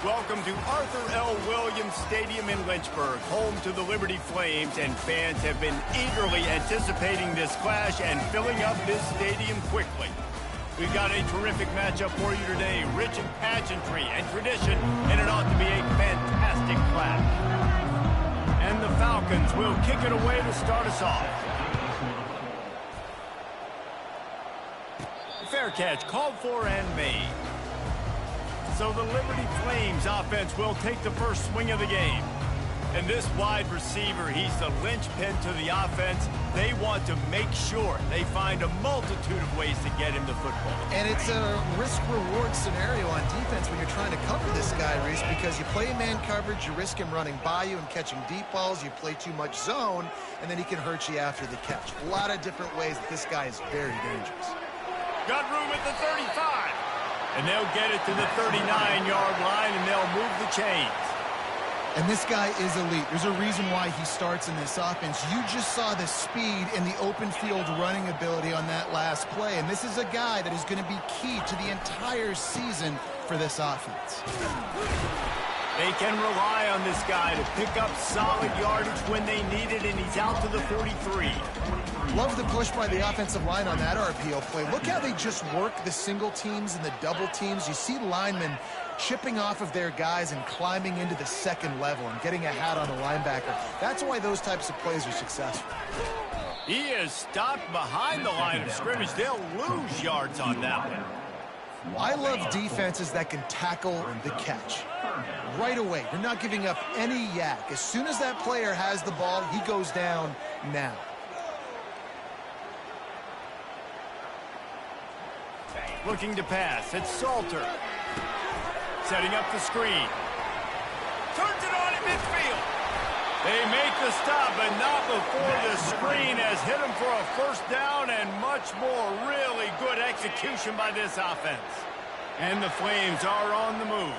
Welcome to Arthur L. Williams Stadium in Lynchburg, home to the Liberty Flames, and fans have been eagerly anticipating this clash and filling up this stadium quickly. We've got a terrific matchup for you today, rich in pageantry and tradition, and it ought to be a fantastic clash. And the Falcons will kick it away to start us off. Fair catch, called for and made. So the Liberty Flames offense will take the first swing of the game. And this wide receiver, he's the linchpin to the offense. They want to make sure they find a multitude of ways to get him the football. And it's a risk-reward scenario on defense when you're trying to cover this guy, Reese, because you play man coverage, you risk him running by you and catching deep balls. You play too much zone, and then he can hurt you after the catch. A lot of different ways that this guy is very dangerous. Got room at the 35. And they'll get it to the 39-yard line, and they'll move the chains. And this guy is elite. There's a reason why he starts in this offense. You just saw the speed and the open field running ability on that last play. And this is a guy that is going to be key to the entire season for this offense. They can rely on this guy to pick up solid yardage when they need it, and he's out to the 43. Love the push by the offensive line on that RPO play. Look how they just work the single teams and the double teams. You see linemen chipping off of their guys and climbing into the second level and getting a hat on the linebacker. That's why those types of plays are successful. He is stopped behind the line of scrimmage. They'll lose yards on that one. I love defenses that can tackle the catch. Right away, you're not giving up any yak. As soon as that player has the ball, he goes down now. Looking to pass, it's Salter. Setting up the screen. Turns it on in midfield. They make the stop, but not before the screen has hit him for a first down and much more. Really good execution by this offense. And the Flames are on the move.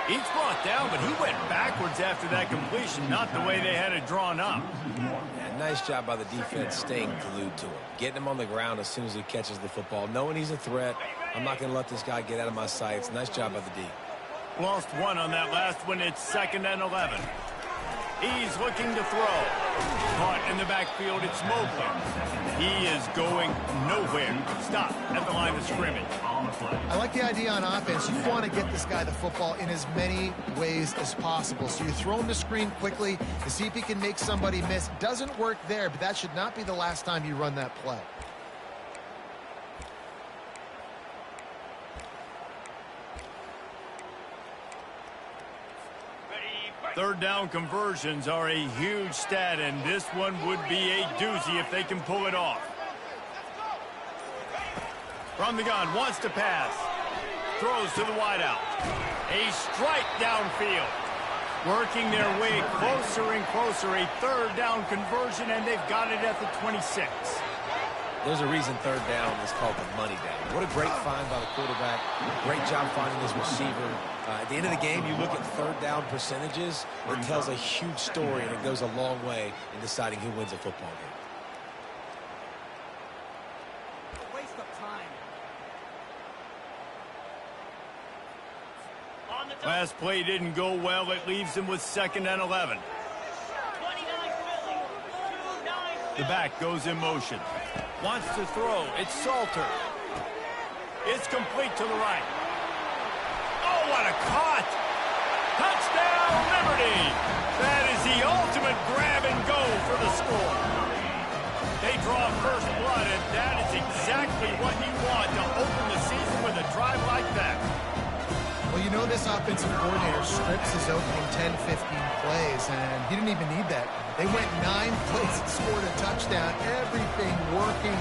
He's brought down, but he went backwards after that completion, not the way they had it drawn up. Yeah, nice job by the defense staying glued to him. Getting him on the ground as soon as he catches the football. Knowing he's a threat, I'm not going to let this guy get out of my sights. Nice job by the D. Lost one on that last one. It's 2nd and 11. He's looking to throw. Caught in the backfield. It's Mobley. He is going nowhere. Stop at the line of scrimmage. I like the idea on offense. You want to get this guy the football in as many ways as possible. So you throw him the screen quickly to see if he can make somebody miss. Doesn't work there, but that should not be the last time you run that play. Third down conversions are a huge stat, and this one would be a doozy if they can pull it off. From the gun, wants to pass. Throws to the wideout. A strike downfield. Working their way closer and closer. A third down conversion, and they've got it at the 26. There's a reason third down is called the money down. What a great find by the quarterback. Great job finding his receiver. At the end of the game, you look at third down percentages. It tells a huge story, and it goes a long way in deciding who wins a football game. Waste of time. Last play didn't go well. It leaves them with 2nd and 11. The back goes in motion. Wants to throw. It's Salter. It's complete to the right. Oh, what a caught! Touchdown, Liberty! That is the ultimate grab and go for the score. They draw first blood, and that is exactly what you want to open the season with a drive like that. Well, you know this offensive coordinator strips his opening 10, 15 plays, and he didn't even need that. They went 9 plays and scored a touchdown. Everything working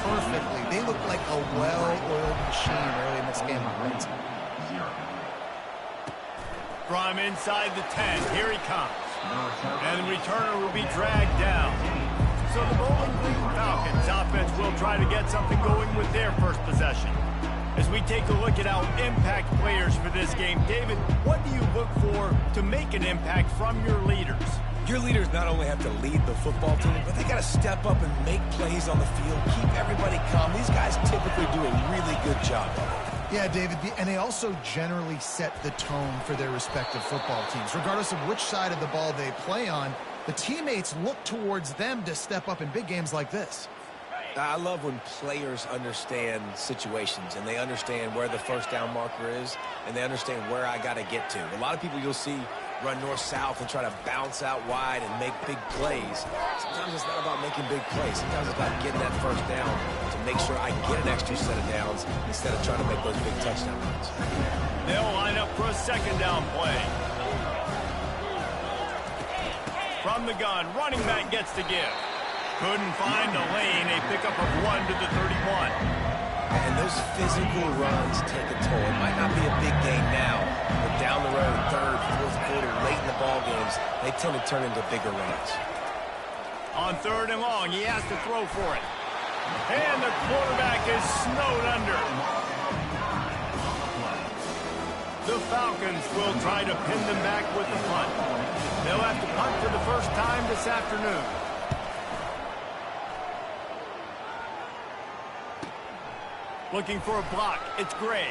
perfectly. They look like a well-oiled machine early in this game on Wednesday. From inside the 10, here he comes. And the returner will be dragged down. So the Bowling Green Falcons offense will try to get something going with their first possession. As we take a look at our impact players for this game, David, what do you look for to make an impact from your leaders? Your leaders not only have to lead the football team, but they got to step up and make plays on the field, keep everybody calm. These guys typically do a really good job. Yeah, David, and they also generally set the tone for their respective football teams. Regardless of which side of the ball they play on, the teammates look towards them to step up in big games like this. I love when players understand situations and they understand where the first down marker is and they understand where I got to get to. A lot of people you'll see run north-south and try to bounce out wide and make big plays. Sometimes it's not about making big plays. Sometimes it's about getting that first down to make sure I get an extra set of downs instead of trying to make those big touchdown runs. They'll line up for a second down play. From the gun, running back gets to give. Couldn't find the lane. A pickup of 1 to the 31. And those physical runs take a toll. It might not be a big gain now, but down the road, third, fourth quarter, late in the ball games, they tend to turn into bigger runs. On 3rd and long, he has to throw for it. And the quarterback is snowed under. The Falcons will try to pin them back with the punt. They'll have to punt for the first time this afternoon. Looking for a block. It's Gray.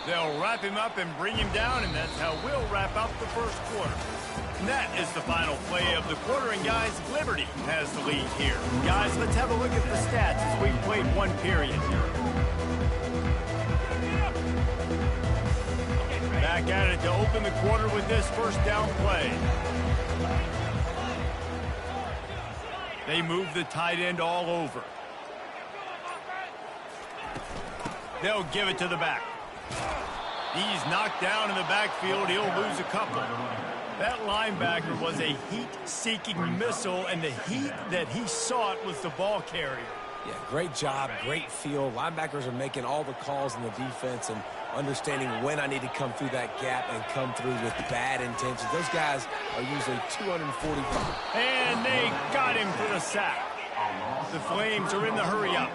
They'll wrap him up and bring him down, and that's how we'll wrap up the first quarter. And that is the final play of the quarter, and guys, Liberty has the lead here. Guys, let's have a look at the stats as we played one period. Back at it to open the quarter with this first down play. They move the tight end all over. They'll give it to the back. He's knocked down in the backfield. He'll lose a couple. That linebacker was a heat-seeking missile, and the heat that he sought was the ball carrier. Yeah, great job, great feel. Linebackers are making all the calls in the defense and understanding when I need to come through that gap and come through with bad intentions. Those guys are usually 245. And they got him for the sack. The Flames are in the hurry-up.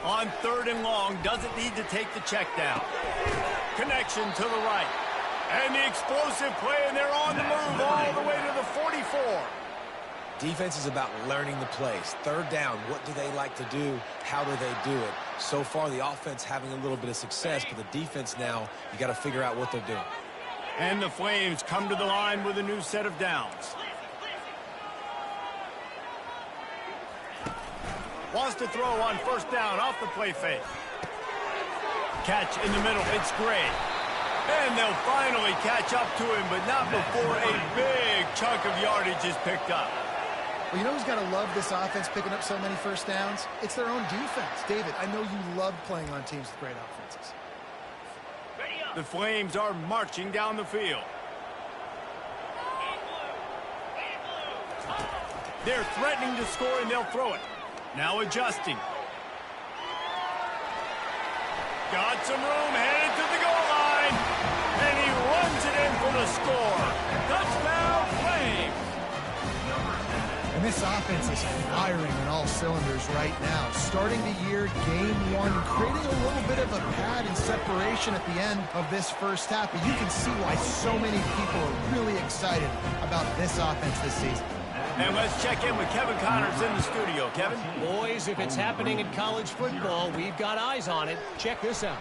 On 3rd and long, doesn't need to take the check down. Connection to the right. And the explosive play, and they're on the move all the way to the 44. Defense is about learning the plays. 3rd down, what do they like to do? How do they do it? So far, the offense having a little bit of success, but the defense now, you got to figure out what they're doing. And the Flames come to the line with a new set of downs. Wants to throw on 1st down off the play fake. Catch in the middle. It's Gray. And they'll finally catch up to him, but not before a big chunk of yardage is picked up. Well, you know who's got to love this offense picking up so many first downs? It's their own defense. David, I know you love playing on teams with great offenses. The Flames are marching down the field. They're threatening to score, and they'll throw it. Now adjusting. Got some room, headed to the goal line. And he runs it in for the score. Touchdown, Flames. And this offense is firing on all cylinders right now. Starting the year, game 1, creating a little bit of a pad and separation at the end of this first half. But you can see why so many people are really excited about this offense this season. And let's check in with Kevin Connors in the studio. Kevin? Boys, if it's happening in college football, we've got eyes on it. Check this out.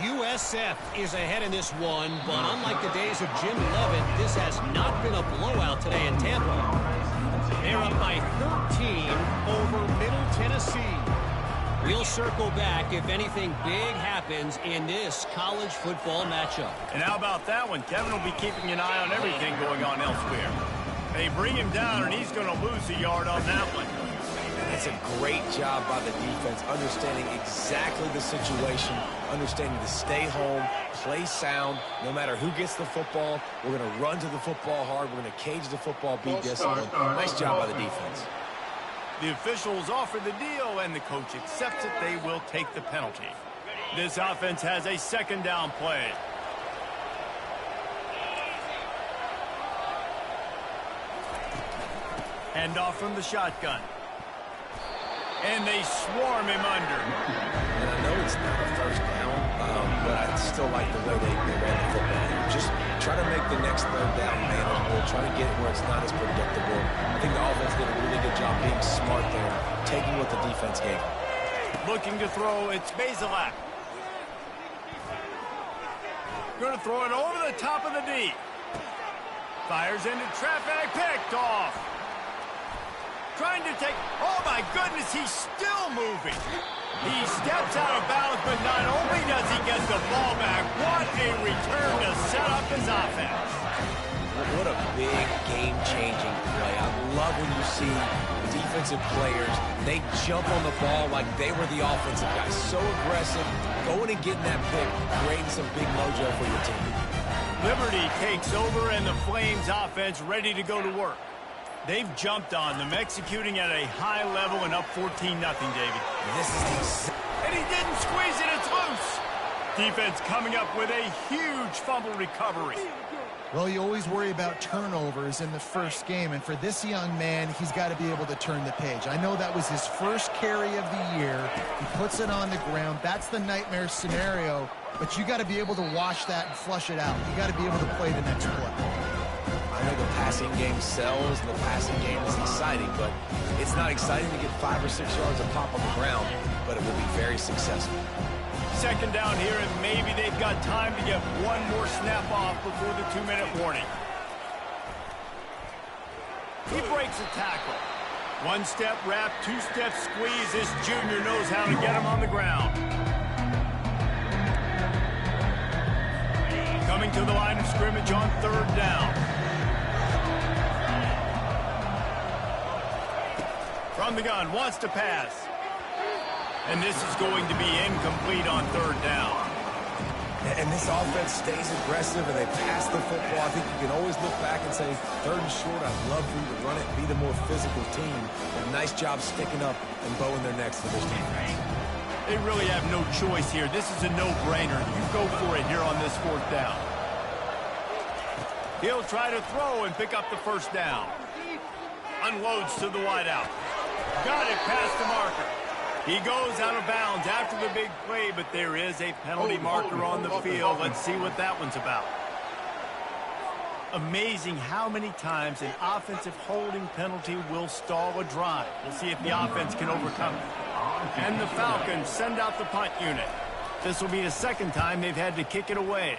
USF is ahead in this one, but unlike the days of Jim Leavitt, this has not been a blowout today in Tampa. They're up by 13 over Middle Tennessee. We'll circle back if anything big happens in this college football matchup. And how about that one? Kevin will be keeping an eye on everything going on elsewhere. They bring him down, and he's going to lose a yard on that one. That's a great job by the defense, understanding exactly the situation, understanding to stay home, play sound. No matter who gets the football, we're going to run to the football hard. We're going to cage the football, be disciplined. Nice job by the defense. The officials offer the deal, and the coach accepts it. They will take the penalty. This offense has a 2nd down play. Hand off from the shotgun. And they swarm him under. And I know it's not a first down, but I still like the way they ran the football. Just try to make the next third down manageable. Try to get it where it's not as predictable. I think the offense did a really good job being smart there, taking what the defense gave. Looking to throw, it's Bazelak. Going to throw it over the top of the D. Fires into traffic, picked off. Trying to take, oh my goodness, he's still moving. He steps out of bounds, but not only does he get the ball back, what a return to set up his offense. What a big game-changing play. I love when you see defensive players, they jump on the ball like they were the offensive guys. So aggressive, going and getting that pick, creating some big mojo for your team. Liberty takes over and the Flames offense ready to go to work. They've jumped on them, executing at a high level and up 14-0, David. This is and he didn't squeeze it, it's loose. Defense coming up with a huge fumble recovery. Well, you always worry about turnovers in the first game, and for this young man, he's got to be able to turn the page. I know that was his first carry of the year. He puts it on the ground. That's the nightmare scenario, but you got to be able to wash that and flush it out. You got to be able to play the next play. I know the passing game sells, and the passing game is exciting, but it's not exciting to get 5 or 6 yards of pop on the ground, but it will be very successful. Second down here, and maybe they've got time to get one more snap off before the 2-minute warning. He breaks a tackle. One-step wrap, two-step squeeze. This junior knows how to get him on the ground. Coming to the line of scrimmage on third down. From the gun, wants to pass. And this is going to be incomplete on third down. And this offense stays aggressive and they pass the football. I think you can always look back and say, third and short, I'd love for you to run it and be the more physical team. A nice job sticking up and bowing their necks for this defense. They really have no choice here. This is a no-brainer. You go for it here on this fourth down. He'll try to throw and pick up the first down. Unloads to the wideout. Got it past the marker. He goes out of bounds after the big play, but there is a penalty marker on the field. Let's see what that one's about. Amazing how many times an offensive holding penalty will stall a drive. We'll see if the offense can overcome it. And the Falcons send out the punt unit. This will be the second time they've had to kick it away.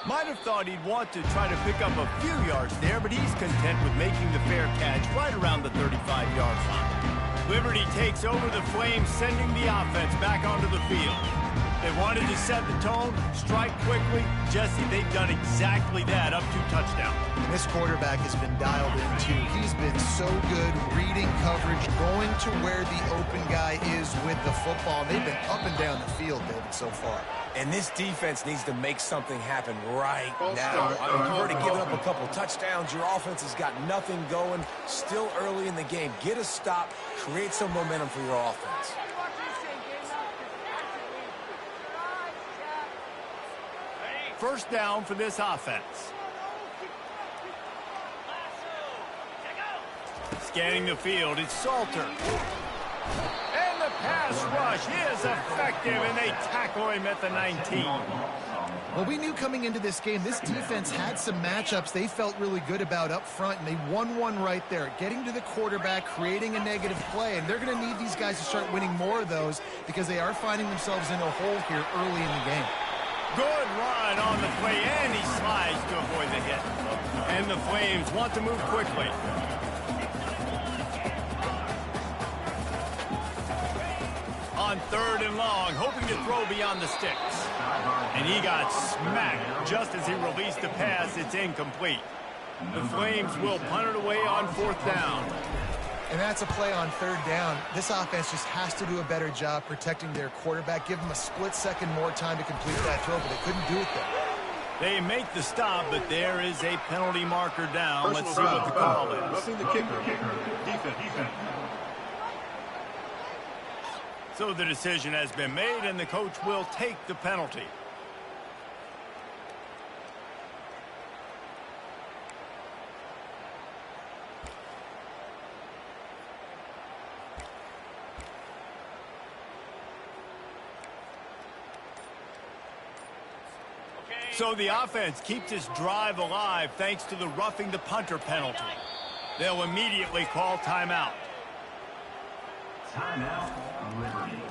Might have thought he'd want to try to pick up a few yards there, but he's content with making the fair catch right around the 35-yard line. Liberty takes over the Flames, sending the offense back onto the field. They wanted to set the tone, strike quickly. Jesse, they've done exactly that, up to touchdown. And this quarterback has been dialed in, too. He's been so good reading coverage, going to where the open guy is with the football. And they've been up and down the field, David, so far. And this defense needs to make something happen right now. You've already given up a couple touchdowns. Your offense has got nothing going. Still early in the game. Get a stop. Create some momentum for your offense. First down for this offense. Scanning the field, it's Salter. And the pass rush is effective, and they tackle him at the 19. Well, we knew coming into this game, this defense had some matchups they felt really good about up front, and they won one right there, getting to the quarterback, creating a negative play, and they're going to need these guys to start winning more of those because they are finding themselves in a hole here early in the game. Good run on the play, and he slides to avoid the hit. And the Flames want to move quickly. On third and long, hoping to throw beyond the sticks. And he got smacked just as he released the pass. It's incomplete. The Flames will punt it away on fourth down. And that's a play on third down. This offense just has to do a better job protecting their quarterback. Give them a split second more time to complete that throw, but they couldn't do it there. They make the stop, but there is a penalty marker down. Let's see what the call is. Roughing the kicker. Defense. So the decision has been made, and the coach will take the penalty. So the offense keeps this drive alive thanks to the roughing the punter penalty. They'll immediately call timeout. Timeout, Liberty.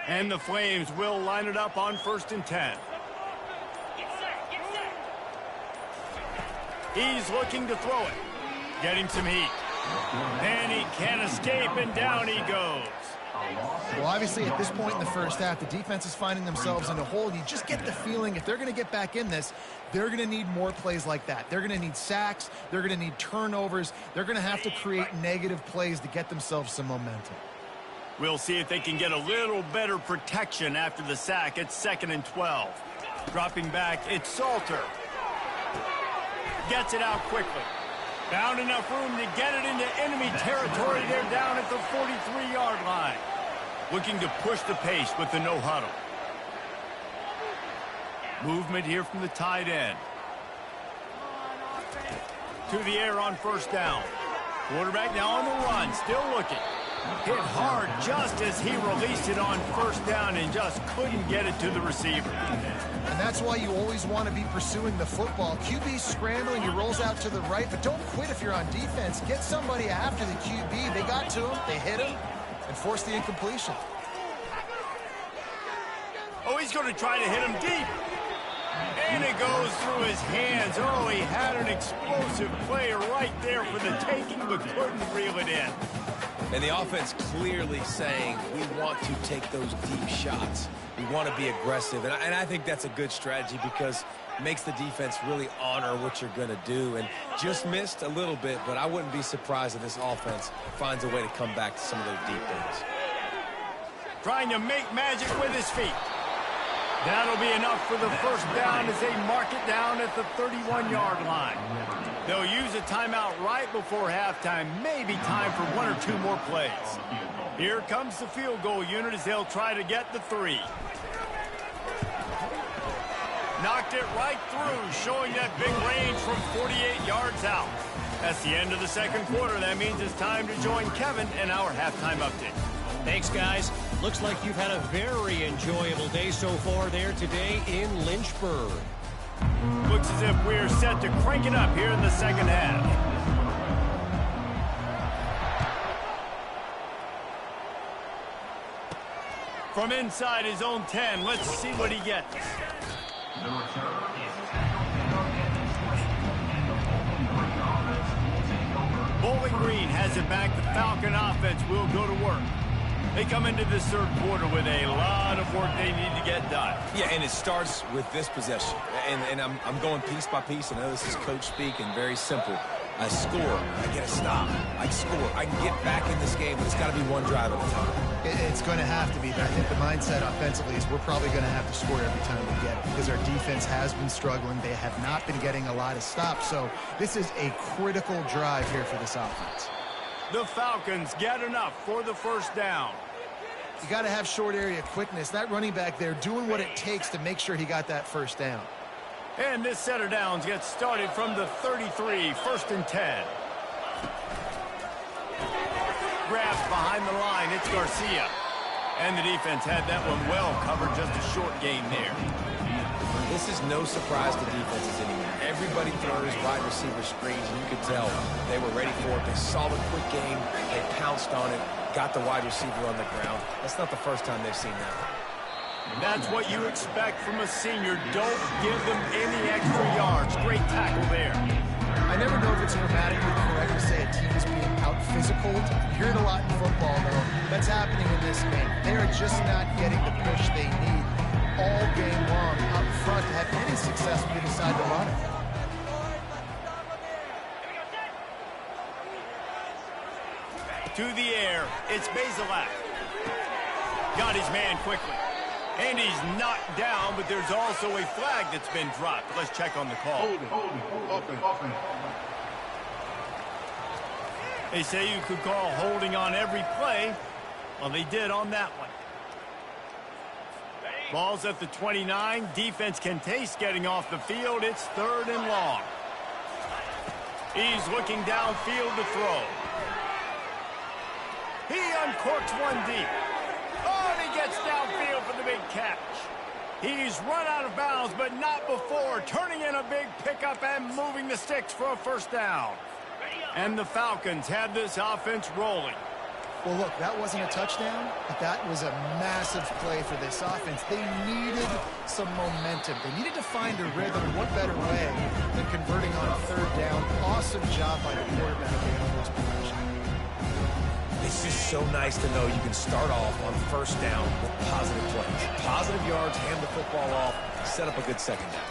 And the Flames will line it up on 1st and 10. He's looking to throw it. Getting some heat. And he can't escape, and down he goes. Well, obviously, at this point in the first half, the defense is finding themselves in a hole. You just get the feeling if they're going to get back in this, they're going to need more plays like that. They're going to need sacks. They're going to need turnovers. They're going to have to create negative plays to get themselves some momentum. We'll see if they can get a little better protection after the sack. It's 2nd and 12. Dropping back, it's Salter. Gets it out quickly. Found enough room to get it into enemy territory. They're down at the 43-yard line. Looking to push the pace with the no huddle. Movement here from the tight end. To the air on 1st down. Quarterback now on the run, still looking. Hit hard just as he released it on 1st down and just couldn't get it to the receiver. And that's why you always want to be pursuing the football. QB's scrambling, he rolls out to the right, but don't quit if you're on defense. Get somebody after the QB. They got to him, they hit him, and forced the incompletion. Oh, he's going to try to hit him deep. And it goes through his hands. Oh, he had an explosive play right there for the taking, but couldn't reel it in. And the offense clearly saying, we want to take those deep shots. We want to be aggressive. And I think that's a good strategy because it makes the defense really honor what you're going to do. And just missed a little bit, but I wouldn't be surprised if this offense finds a way to come back to some of those deep things. Trying to make magic with his feet. That'll be enough for the 1st down as they mark it down at the 31-yard line. They'll use a timeout right before halftime. Maybe time for 1 or 2 more plays. Here comes the field goal unit as they'll try to get the 3. Knocked it right through, showing that big range from 48 yards out. That's the end of the 2nd quarter. That means it's time to join Kevin in our halftime update. Thanks, guys. Looks like you've had a very enjoyable day so far there today in Lynchburg. Looks as if we're set to crank it up here in the 2nd half. From inside his own 10, let's see what he gets. The return is tackled and Bowling Green has it back. The Falcon offense will go to work. They come into this 3rd quarter with a lot of work they need to get done. Yeah, and it starts with this possession. And I'm going piece by piece. I know this is coach speak and very simple. I score. I get a stop. I score. I can get back in this game, but it's got to be one drive at a time. It's going to have to be. I think the mindset offensively is we're probably going to have to score every time we get it because our defense has been struggling. They have not been getting a lot of stops. So this is a critical drive here for this offense. The Falcons get enough for the 1st down. You got to have short area quickness. That running back there doing what it takes to make sure he got that 1st down. And this set of downs gets started from the 33, 1st and 10. Grabs behind the line, it's Garcia. And the defense had that one well covered, just a short gain there. This is no surprise to defenses anymore. Everybody throws wide receiver screens, and you could tell they were ready for it. They saw the quick game, they pounced on it, got the wide receiver on the ground. That's not the first time they've seen that. That's what you expect from a senior. Don't give them any extra yards. Great tackle there. I never know if it's grammatically correct to say a team is being out-physical. You hear it a lot in football, though. That's happening in this game. They are just not getting the push they need all game long up front to have any success when they decide to run it. To the air, it's Bazelak. Got his man quickly. And he's knocked down, but there's also a flag that's been dropped. Let's check on the call. Holding. They say you could call holding on every play. Well, they did on that one. Ball's at the 29. Defense can taste getting off the field. It's 3rd and long. He's looking downfield to throw. He uncorks one deep. Oh, and he gets downfield for the big catch. He's run out of bounds, but not before turning in a big pickup and moving the sticks for a 1st down. And the Falcons have this offense rolling. Well, look, that wasn't a touchdown, but that was a massive play for this offense. They needed some momentum. They needed to find a rhythm, and what better way than converting on a 3rd down. Awesome job by the quarterback on those progression. It's just so nice to know you can start off on 1st down with positive plays. Positive yards, hand the football off, set up a good 2nd down.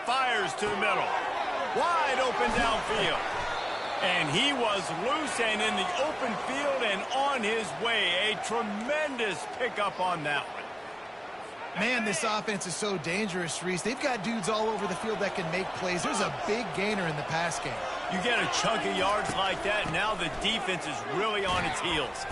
Fires to the middle. Wide open downfield. And he was loose and in the open field and on his way. A tremendous pickup on that one. Man, this offense is so dangerous, Reese. They've got dudes all over the field that can make plays. There's a big gainer in the pass game. You get a chunk of yards like that, now the defense is really on its heels.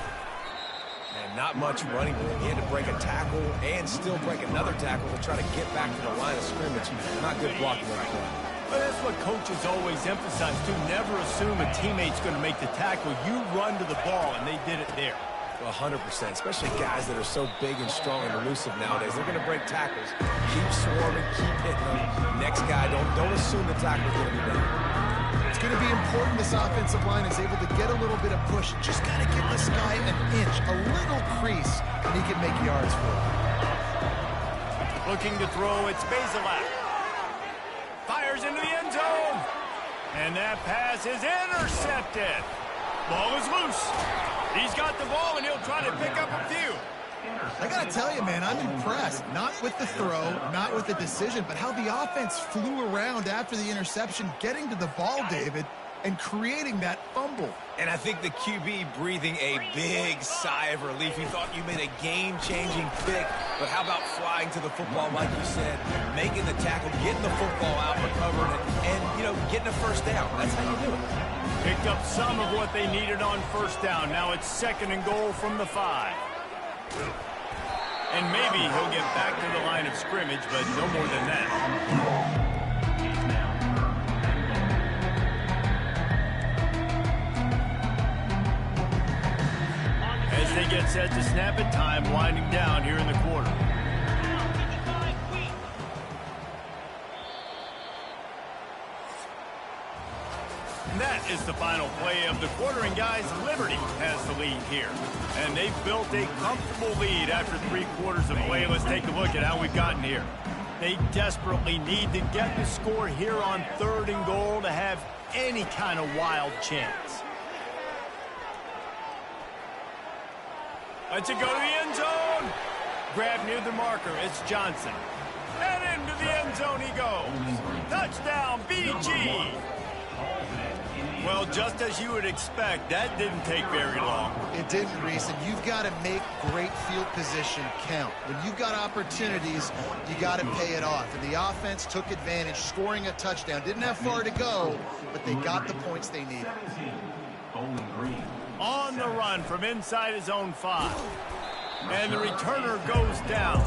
And not much running room. He had to break a tackle and still break another tackle to try to get back to the line of scrimmage. Not good blocking on the play. But that's what coaches always emphasize, too. Never assume a teammate's going to make the tackle. You run to the ball, and they did it there. Well, 100%, especially guys that are so big and strong and elusive nowadays. They're going to break tackles. Keep swarming, keep hitting them. Next guy, don't assume the tackle's going to be better. It's going to be important this offensive line is able to get a little bit of push. Just got to give this guy an inch, a little crease, and he can make yards for it. Looking to throw, it's Bazelak. Fires into the end zone. And that pass is intercepted. Ball is loose. He's got the ball, and he'll try to pick up a few. I got to tell you, man, I'm impressed. Not with the throw, not with the decision, but how the offense flew around after the interception, getting to the ball, David, and creating that fumble. And I think the QB breathing a big sigh of relief. He thought you made a game-changing pick, but how about flying to the football, like you said, making the tackle, getting the football out, recovering it, and, you know, getting a 1st down. That's how you do it. Picked up some of what they needed on 1st down. Now it's 2nd and goal from the 5. And maybe he'll get back to the line of scrimmage, but no more than that. As they get set to snap it, time winding down here in the quarter. And that is the final play of the quarter, and guys, Liberty has the lead here. And they've built a comfortable lead after 3 quarters of play. Let's take a look at how we've gotten here. They desperately need to get the score here on 3rd and goal to have any kind of wild chance. Let's it go to the end zone. Grab near the marker. It's Johnson. And into the end zone he goes. Touchdown, BG. Well, just as you would expect, that didn't take very long. It didn't, Reese, and you've got to make great field position count. When you've got opportunities, you got to pay it off. And the offense took advantage, scoring a touchdown. Didn't have far to go, but they got the points they needed. On the run from inside his own 5. And the returner goes down.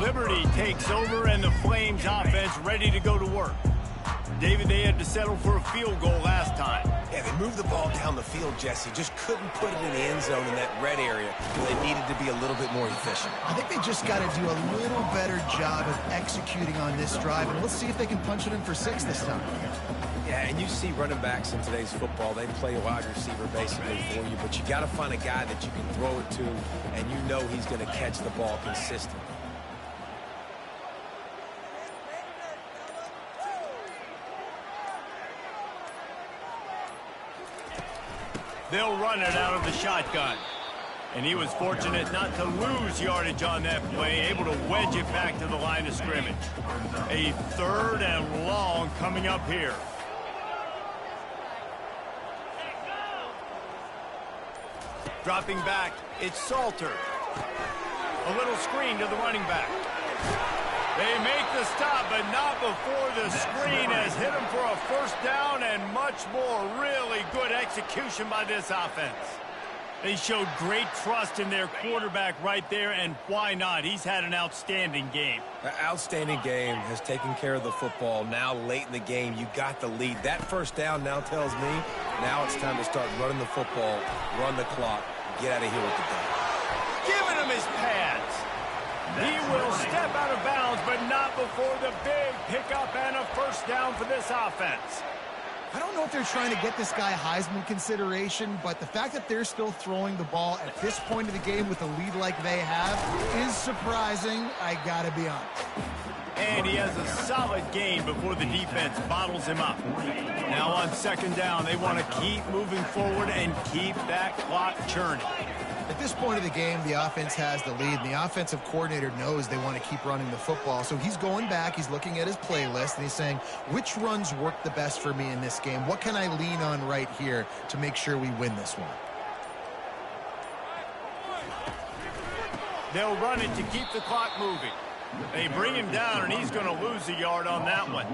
Liberty takes over, and the Flames offense ready to go to work. David, they had to settle for a field goal last time. Yeah, they moved the ball down the field, Jesse. Just couldn't put it in the end zone in that red area. They needed to be a little bit more efficient. I think they just got to do a little better job of executing on this drive, and let's see if they can punch it in for 6 this time. Yeah, and you see running backs in today's football, they play a wide receiver basically for you, but you got to find a guy that you can throw it to, and you know he's going to catch the ball consistently. They'll run it out of the shotgun. And he was fortunate not to lose yardage on that play, able to wedge it back to the line of scrimmage. A 3rd and long coming up here. Dropping back, it's Salter. A little screen to the running back. They make the stop, but not before the screen has hit him for a 1st down, and much more. Really good execution by this offense. They showed great trust in their quarterback right there, and why not? He's had an outstanding game. An outstanding game, has taken care of the football. Now late in the game, you got the lead. That first down now tells me now it's time to start running the football, run the clock, get out of here with the day. Giving him his pads. He will step out of bounds, but not before the big pickup and a first down for this offense. I don't know if they're trying to get this guy Heisman consideration, but the fact that they're still throwing the ball at this point of the game with a lead like they have is surprising, I gotta be honest. And he has a solid gain before the defense bottles him up. Now on second down, they want to keep moving forward and keep that clock churning. At this point of the game, the offense has the lead, and the offensive coordinator knows they want to keep running the football. So he's going back, he's looking at his playlist, and he's saying, which runs work the best for me in this game? What can I lean on right here to make sure we win this one? They'll run it to keep the clock moving. They bring him down, and he's going to lose a yard on that one.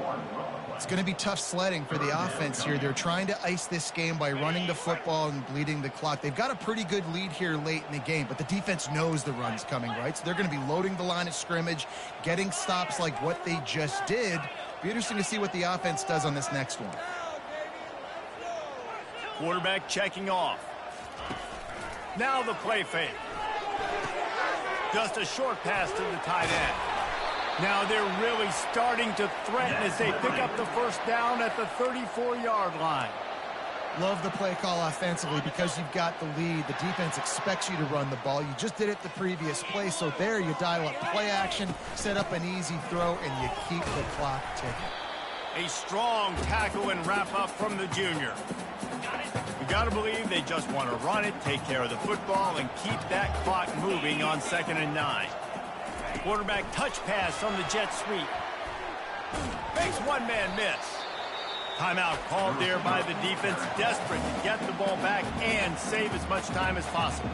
It's going to be tough sledding for the offense here. They're trying to ice this game by running the football and bleeding the clock. They've got a pretty good lead here late in the game, but the defense knows the run's coming, right? So they're going to be loading the line of scrimmage, getting stops like what they just did. Be interesting to see what the offense does on this next one. Quarterback checking off. Now the play fake. Just a short pass to the tight end. Now they're really starting to threaten as they pick up the first down at the 34-yard line. Love the play call offensively because you've got the lead. The defense expects you to run the ball. You just did it the previous play, so there you dial up play action, set up an easy throw, and you keep the clock ticking. A strong tackle and wrap-up from the junior. You got to believe they just want to run it, take care of the football, and keep that clock moving on 2nd and 9. Quarterback touch pass on the jet sweep. Makes one man miss. Timeout called there by the defense, desperate to get the ball back and save as much time as possible.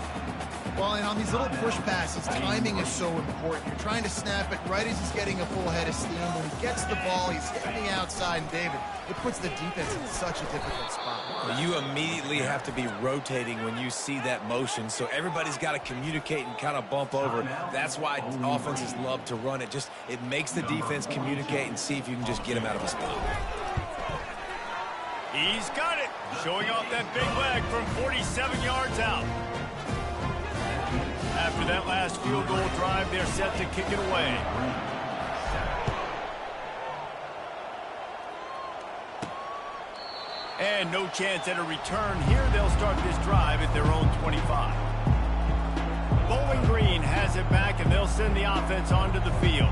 Well, and on these little push passes, timing is so important. You're trying to snap it right as he's getting a full head of steam. When he gets the ball, he's hitting the outside, and David, it puts the defense in such a difficult spot. Well, you immediately have to be rotating when you see that motion, so everybody's got to communicate and kind of bump over. That's why offenses love to run it. Just it makes the defense communicate and see if you can just get him out of a spot. He's got it, showing off that big leg from 47 yards out. After that last field goal drive, they're set to kick it away. And no chance at a return here. They'll start this drive at their own 25. Bowling Green has it back, and they'll send the offense onto the field.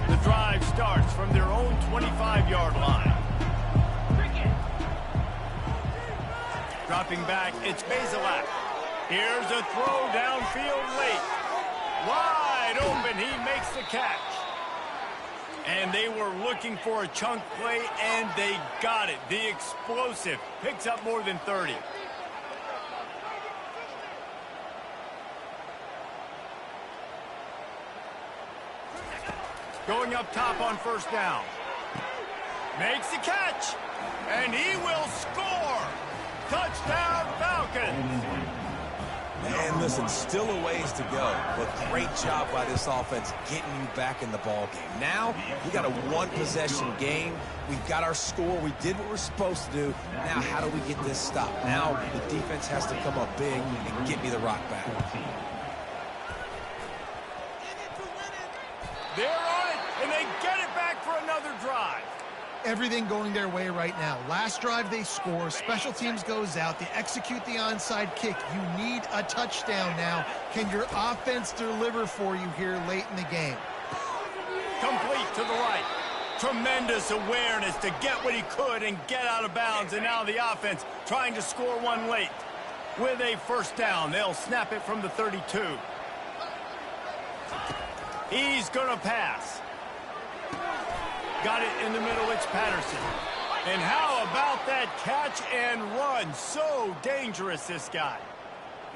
The drive starts from their own 25-yard line. Dropping back, it's Bazelak. Here's a throw downfield late. Wide open, he makes the catch. And they were looking for a chunk play, and they got it. The explosive picks up more than 30. Going up top on first down. Makes the catch, and he will score. Touchdown, Falcons! And listen, still a ways to go, but great job by this offense getting you back in the ball game. Now, we got a one-possession game. We've got our score. We did what we're supposed to do. Now, how do we get this stopped? Now, the defense has to come up big and get me the rock back. They're on it, and they get it back for another drive. Everything going their way right now. Last drive they score, special teams goes out, they execute the onside kick. You need a touchdown now. Can your offense deliver for you here late in the game? Complete to the right. Tremendous awareness to get what he could and get out of bounds, and now the offense trying to score one late. With a first down, they'll snap it from the 32. He's going to pass. Got it in the middle, it's Patterson. And how about that catch and run? So dangerous, this guy.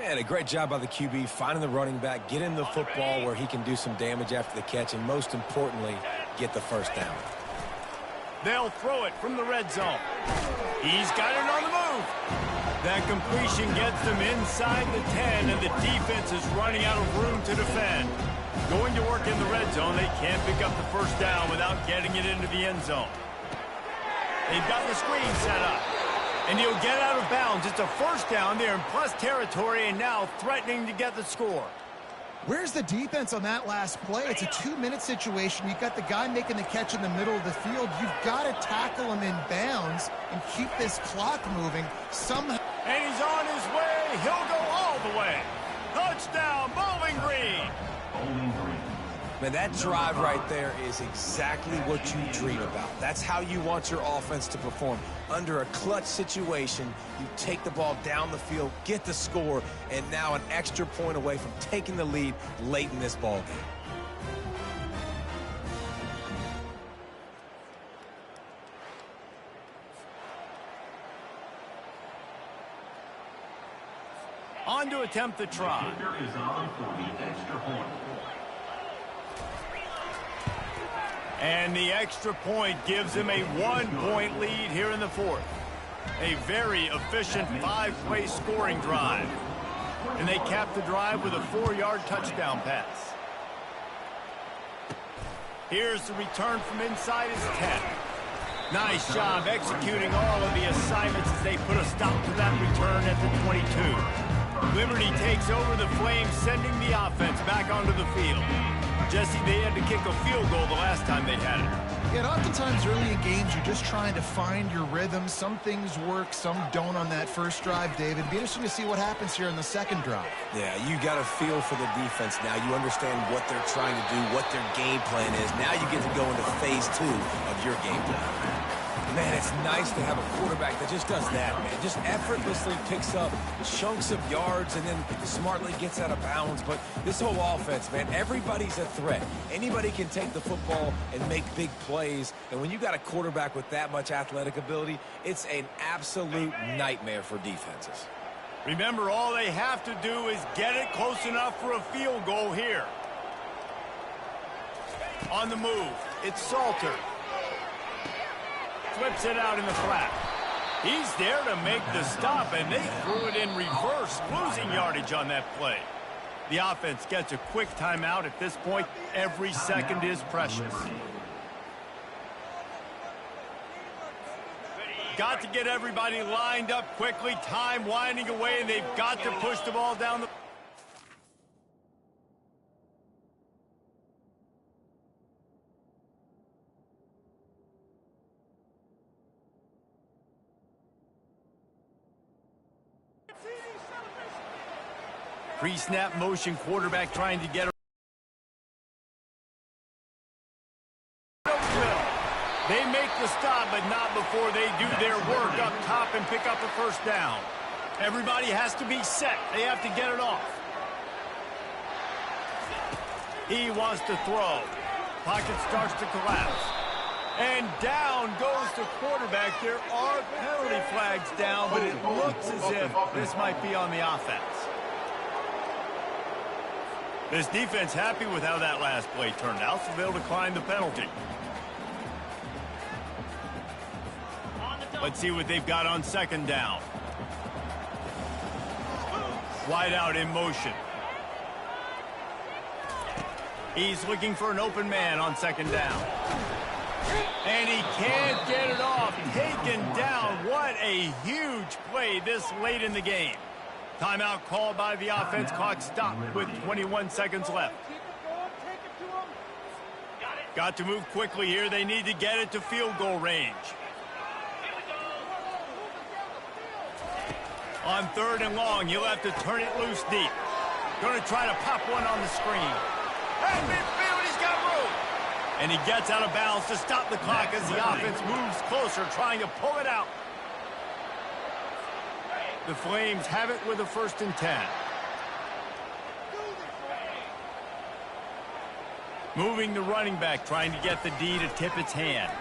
And a great job by the QB finding the running back, get him the football where he can do some damage after the catch, and most importantly, get the first down. They'll throw it from the red zone. He's got it on the move. That completion gets them inside the 10, and the defense is running out of room to defend. Going to work in the red zone, they can't pick up the first down without getting it into the end zone. They've got the screen set up, and he'll get out of bounds. It's a first down. They're in plus territory and now threatening to get the score. Where's the defense on that last play? It's a 2-minute situation. You've got the guy making the catch in the middle of the field. You've got to tackle him in bounds and keep this clock moving somehow. And he's on his way. He'll go all the way. Touchdown, Bowling Green. Bowling Green. Man, that drive right there is exactly what you dream about. That's how you want your offense to perform. Under a clutch situation, you take the ball down the field, get the score, and now an extra point away from taking the lead late in this ball game. On to attempt the try. The kicker is on for the extra point. And the extra point gives him a 1-point lead here in the fourth. A very efficient 5-play scoring drive. And they cap the drive with a 4-yard touchdown pass. Here's the return from inside his 10. Nice job executing all of the assignments as they put a stop to that return at the 22. Liberty takes over the Flames, sending the offense back onto the field. Jesse, they had to kick a field goal the last time they had it. Yeah, and oftentimes early in games, you're just trying to find your rhythm. Some things work, some don't on that first drive, David. It'd be interesting to see what happens here in the second drive. Yeah, you got a feel for the defense now. You understand what they're trying to do, what their game plan is. Now you get to go into phase 2 of your game plan. Man, it's nice to have a quarterback that just does that, man. Just effortlessly picks up chunks of yards and then smartly gets out of bounds. But this whole offense, man, everybody's a threat. Anybody can take the football and make big plays. And when you got a quarterback with that much athletic ability, it's an absolute nightmare for defenses. Remember, all they have to do is get it close enough for a field goal here. On the move, it's Salter. Flips it out in the flat. He's there to make the stop, and they threw it in reverse, losing yardage on that play. The offense gets a quick timeout at this point. Every second is precious. Got to get everybody lined up quickly. Time winding away, and they've got to push the ball down the... Pre-snap motion, quarterback trying to get... They make the stop, but not before they do their work up top and pick up a first down. Everybody has to be set. They have to get it off. He wants to throw. Pocket starts to collapse. And down goes the quarterback. There are penalty flags down, but it looks as if this might be on the offense. This defense happy with how that last play turned out, so they'll decline the penalty. Let's see what they've got on second down. Wide out in motion. He's looking for an open man on second down. And he can't get it off. Taken down. What a huge play this late in the game. Timeout called by the offense. Clock stopped with 21 seconds left. Got to move quickly here. They need to get it to field goal range. On third and long, he'll have to turn it loose deep. Going to try to pop one on the screen. And midfield, he's got room. And he gets out of bounds to stop the clock as the offense moves closer, trying to pull it out. The Flames have it with a 1st and 10. Moving the running back, trying to get the D to tip its hand.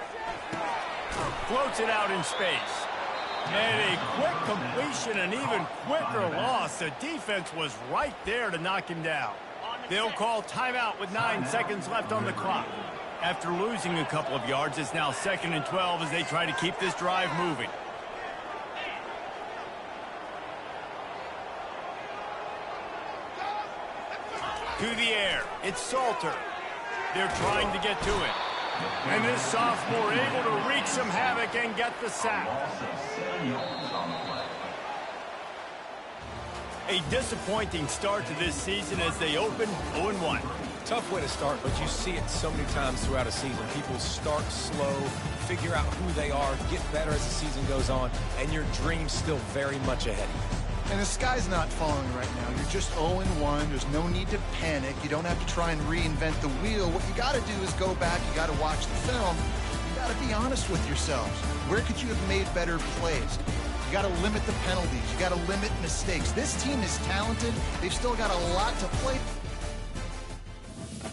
Floats it out in space. And a quick completion, an even quicker loss. The defense was right there to knock him down. They'll call timeout with 9 seconds left on the clock. After losing a couple of yards, it's now 2nd and 12 as they try to keep this drive moving. To the air. It's Salter. They're trying to get to it. And this sophomore able to wreak some havoc and get the sack. A disappointing start to this season as they open 0-1. Tough way to start, but you see it so many times throughout a season. People start slow, figure out who they are, get better as the season goes on, and your dream's still very much ahead of you. And the sky's not falling right now. You're just 0-1. There's no need to panic. You don't have to try and reinvent the wheel. What you got to do is go back. You got to watch the film. You got to be honest with yourselves. Where could you have made better plays? You got to limit the penalties. You got to limit mistakes. This team is talented. They've still got a lot to play.